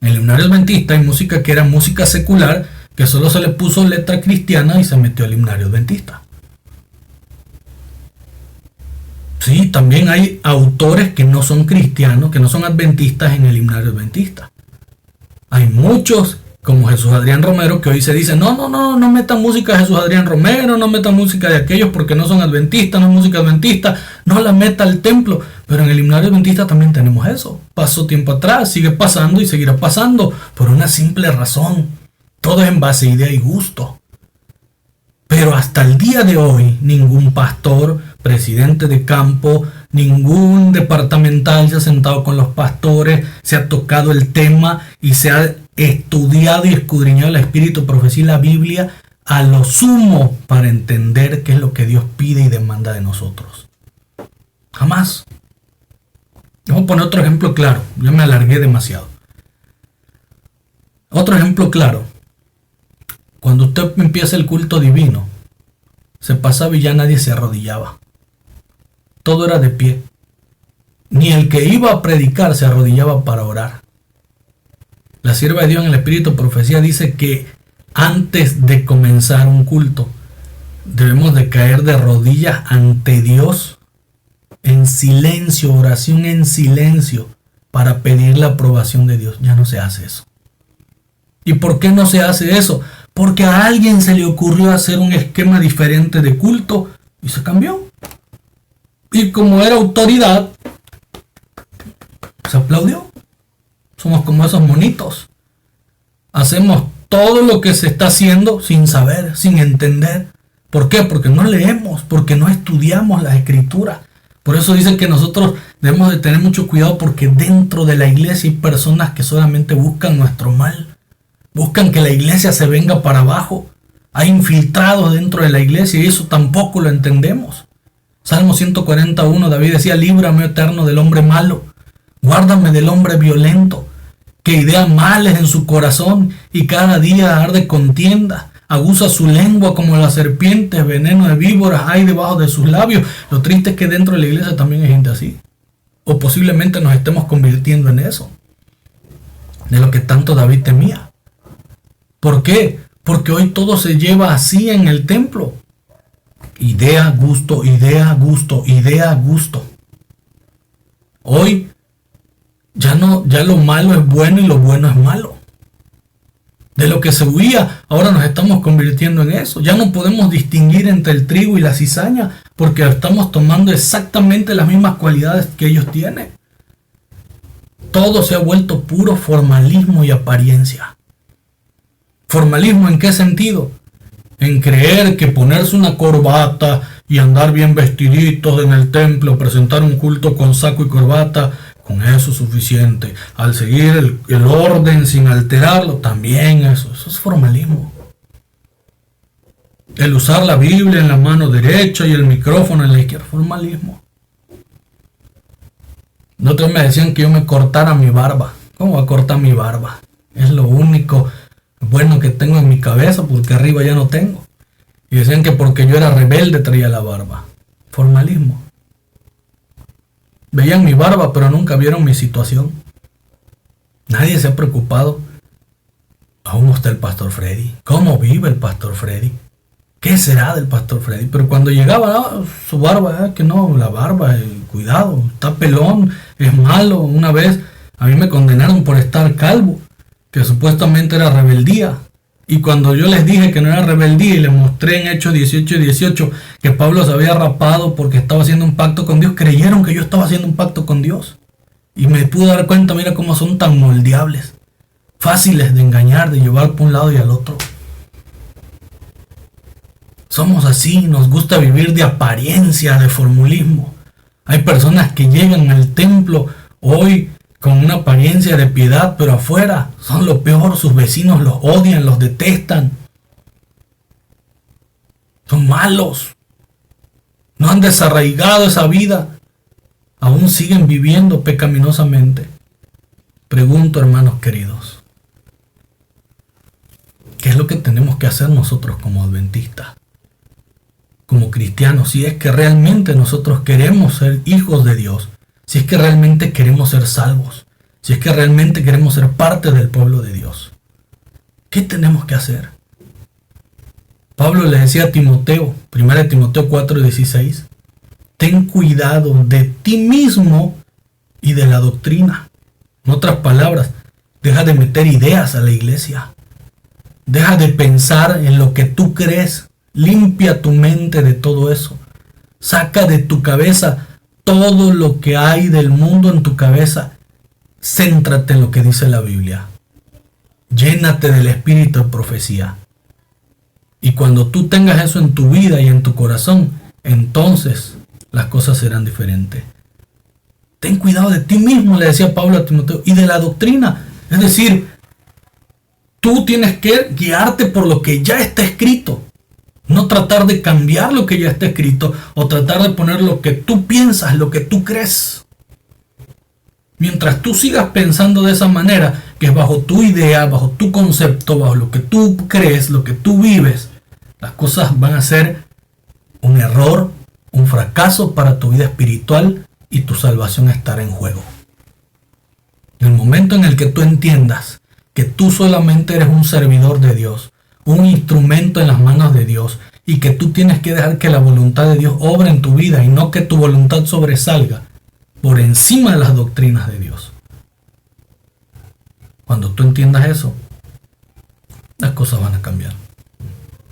En el himnario adventista hay música que era música secular, que solo se le puso letra cristiana y se metió al himnario adventista. Sí, también hay autores que no son cristianos, que no son adventistas en el himnario adventista. Hay muchos, como Jesús Adrián Romero, que hoy se dice, no metan música de Jesús Adrián Romero, no metan música de aquellos porque no son adventistas, no es música adventista, no la meta al templo. Pero en el himnario adventista también tenemos eso. Pasó tiempo atrás, sigue pasando y seguirá pasando por una simple razón. Todo es en base a idea y gusto. Pero hasta el día de hoy, ningún pastor, presidente de campo, ningún departamental se ha sentado con los pastores, se ha tocado el tema y se ha estudiado y escudriñado el espíritu, profecía y la Biblia a lo sumo para entender qué es lo que Dios pide y demanda de nosotros. Jamás. Vamos a poner otro ejemplo claro. Ya me alargué demasiado. Otro ejemplo claro. Cuando usted empieza el culto divino, se pasaba y ya nadie se arrodillaba. Todo era de pie. Ni el que iba a predicar se arrodillaba para orar. La sierva de Dios en el espíritu de profecía dice que antes de comenzar un culto, debemos de caer de rodillas ante Dios en silencio, oración en silencio, para pedir la aprobación de Dios. Ya no se hace eso. ¿Y por qué no se hace eso? Porque a alguien se le ocurrió hacer un esquema diferente de culto y se cambió. Y como era autoridad, se aplaudió. Somos como esos monitos. Hacemos todo lo que se está haciendo sin saber, sin entender. ¿Por qué? Porque no leemos, porque no estudiamos las escrituras. Por eso dice que nosotros debemos de tener mucho cuidado, porque dentro de la iglesia hay personas que solamente buscan nuestro mal. Buscan que la iglesia se venga para abajo. Hay infiltrados dentro de la iglesia y eso tampoco lo entendemos. Salmo 141, David decía, líbrame, eterno, del hombre malo. Guárdame del hombre violento, que idea males en su corazón y cada día arde contienda. Aguza su lengua como la serpiente, veneno de víboras hay debajo de sus labios. Lo triste es que dentro de la iglesia también hay gente así. O posiblemente nos estemos convirtiendo en eso. De lo que tanto David temía. ¿Por qué? Porque hoy todo se lleva así en el templo. Idea, gusto, idea, gusto, idea, gusto. Hoy ya lo malo es bueno y lo bueno es malo. De lo que se huía, ahora nos estamos convirtiendo en eso. Ya no podemos distinguir entre el trigo y la cizaña, porque estamos tomando exactamente las mismas cualidades que ellos tienen. Todo se ha vuelto puro formalismo y apariencia. ¿Formalismo en qué sentido? En creer que ponerse una corbata y andar bien vestiditos en el templo, presentar un culto con saco y corbata, con eso es suficiente. Al seguir el orden sin alterarlo, también eso es formalismo. El usar la Biblia en la mano derecha y el micrófono en la izquierda. Formalismo. Otros me decían que yo me cortara mi barba. ¿Cómo voy a cortar mi barba? Es lo único bueno que tengo en mi cabeza porque arriba ya no tengo. Y decían que porque yo era rebelde traía la barba. Formalismo. Veían mi barba pero nunca vieron mi situación. Nadie se ha preocupado. ¿Cómo está el pastor Freddy? ¿Cómo vive el pastor Freddy? ¿Qué será del pastor Freddy? Pero cuando llegaba su barba, que no, la barba, cuidado, está pelón, es malo. Una vez a mí me condenaron por estar calvo, que supuestamente era rebeldía. Y cuando yo les dije que no era rebeldía y les mostré en Hechos 18:18 que Pablo se había rapado porque estaba haciendo un pacto con Dios, creyeron que yo estaba haciendo un pacto con Dios. Y me pude dar cuenta, mira cómo son tan moldeables, fáciles de engañar, de llevar por un lado y al otro. Somos así, nos gusta vivir de apariencia, de formulismo. Hay personas que llegan al templo hoy con una apariencia de piedad, pero afuera son lo peor, sus vecinos los odian, los detestan. Son malos. No han desarraigado esa vida. Aún siguen viviendo pecaminosamente. Pregunto, hermanos queridos, ¿qué es lo que tenemos que hacer nosotros como adventistas? Como cristianos, si es que realmente nosotros queremos ser hijos de Dios, si es que realmente queremos ser salvos, si es que realmente queremos ser parte del pueblo de Dios. ¿Qué tenemos que hacer? Pablo le decía a Timoteo, 1 Timoteo 4:16, ten cuidado de ti mismo y de la doctrina. En otras palabras, deja de meter ideas a la iglesia. Deja de pensar en lo que tú crees. Limpia tu mente de todo eso. Saca de tu cabeza todo lo que hay del mundo en tu cabeza. Céntrate en lo que dice la Biblia. Llénate del espíritu de profecía. Y cuando tú tengas eso en tu vida y en tu corazón, entonces las cosas serán diferentes. Ten cuidado de ti mismo, le decía Pablo a Timoteo, y de la doctrina. Es decir, tú tienes que guiarte por lo que ya está escrito. No tratar de cambiar lo que ya está escrito o tratar de poner lo que tú piensas, lo que tú crees. Mientras tú sigas pensando de esa manera, que es bajo tu idea, bajo tu concepto, bajo lo que tú crees, lo que tú vives, las cosas van a ser un error, un fracaso para tu vida espiritual y tu salvación estará en juego. En el momento en el que tú entiendas que tú solamente eres un servidor de Dios, un instrumento en las manos de Dios, y que tú tienes que dejar que la voluntad de Dios obre en tu vida y no que tu voluntad sobresalga por encima de las doctrinas de Dios. Cuando tú entiendas eso, las cosas van a cambiar.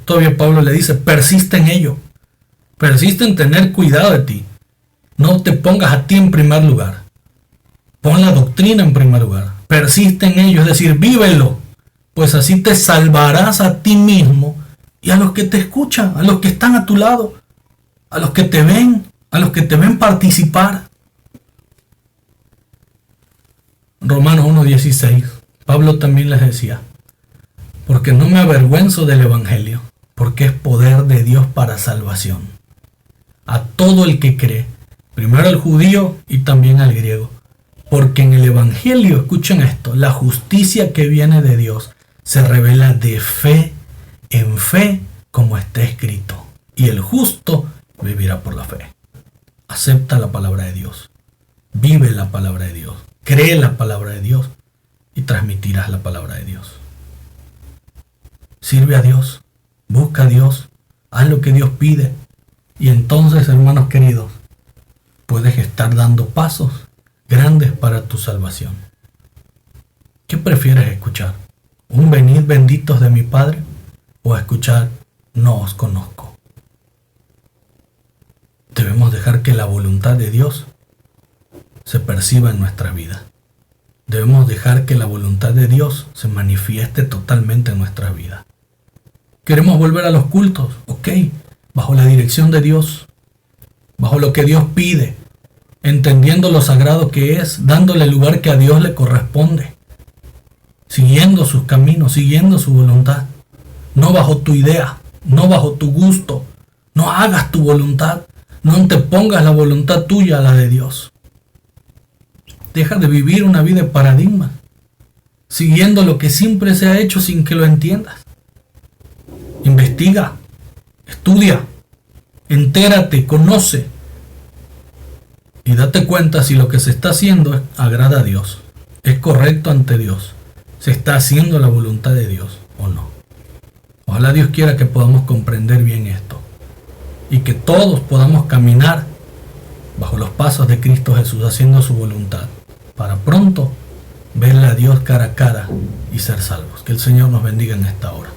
Todavía Pablo le dice, persiste en ello, persiste en tener cuidado de ti. No te pongas a ti en primer lugar. Pon la doctrina en primer lugar. Persiste en ello, es decir, vívelo. Pues así te salvarás a ti mismo y a los que te escuchan, a los que están a tu lado, a los que te ven participar. Romanos 1:16, Pablo también les decía, porque no me avergüenzo del evangelio, porque es poder de Dios para salvación. A todo el que cree, primero al judío y también al griego. Porque en el evangelio, escuchen esto, la justicia que viene de Dios se revela de fe en fe, como está escrito. Y el justo vivirá por la fe. Acepta la palabra de Dios. Vive la palabra de Dios. Cree la palabra de Dios. Y transmitirás la palabra de Dios. Sirve a Dios. Busca a Dios. Haz lo que Dios pide. Y entonces, hermanos queridos, puedes estar dando pasos grandes para tu salvación. ¿Qué prefieres escuchar? ¿Un venid benditos de mi Padre? ¿O escuchar no os conozco? Debemos dejar que la voluntad de Dios se perciba en nuestra vida. Debemos dejar que la voluntad de Dios se manifieste totalmente en nuestra vida. ¿Queremos volver a los cultos? Ok, bajo la dirección de Dios, bajo lo que Dios pide, entendiendo lo sagrado que es, dándole el lugar que a Dios le corresponde, siguiendo sus caminos, siguiendo su voluntad, no bajo tu idea, no bajo tu gusto. No hagas tu voluntad, no antepongas la voluntad tuya a la de Dios. Deja de vivir una vida de paradigma, siguiendo lo que siempre se ha hecho sin que lo entiendas. Investiga, estudia, entérate, conoce y date cuenta si lo que se está haciendo agrada a Dios, es correcto ante Dios, se está haciendo la voluntad de Dios o no. Ojalá Dios quiera que podamos comprender bien esto y que todos podamos caminar bajo los pasos de Cristo Jesús haciendo su voluntad para pronto verle a Dios cara a cara y ser salvos. Que el Señor nos bendiga en esta hora.